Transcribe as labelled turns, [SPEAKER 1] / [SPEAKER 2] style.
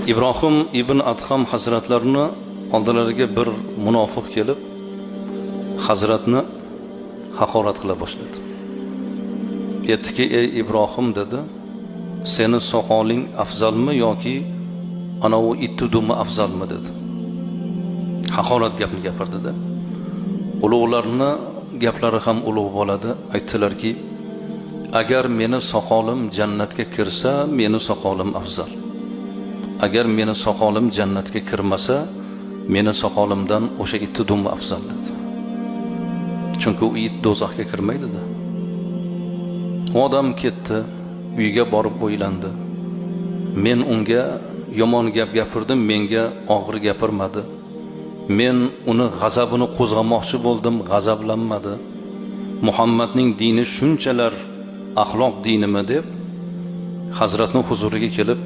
[SPEAKER 1] ibrohim ibn Adham hazratlarini oldilariga bir munofiq kelib hazratni haqorat qila boshladi. Aytdiki, ey Ibrohim dedi, seni soqoling afzalmi yoki ana u ittudumi afzalmi dedi. Haqorat gapni gapirdi-da. Ulug'larni gaplari ham ulug' bo'ladi. Aytdilarki, agar meni soqolim jannatga kirsa, meni soqolim afzal. Agar meni soqolim jannatga kirmasa, meni soqolimdan o'sha ittudumi afzal dedi. Chunki u it do'zaxga kirmaydi-da. Odam ketdi, uyga borib o'ylandi. Men unga yomon gap gapirdim, menga og'ir gapirmadi. Men uni g'azabini qo'zg'amoqchi bo'ldim, g'azablanmadi. Muhammadning dini shunchalar axloq dinimi deb Hazratning huzuriga kelib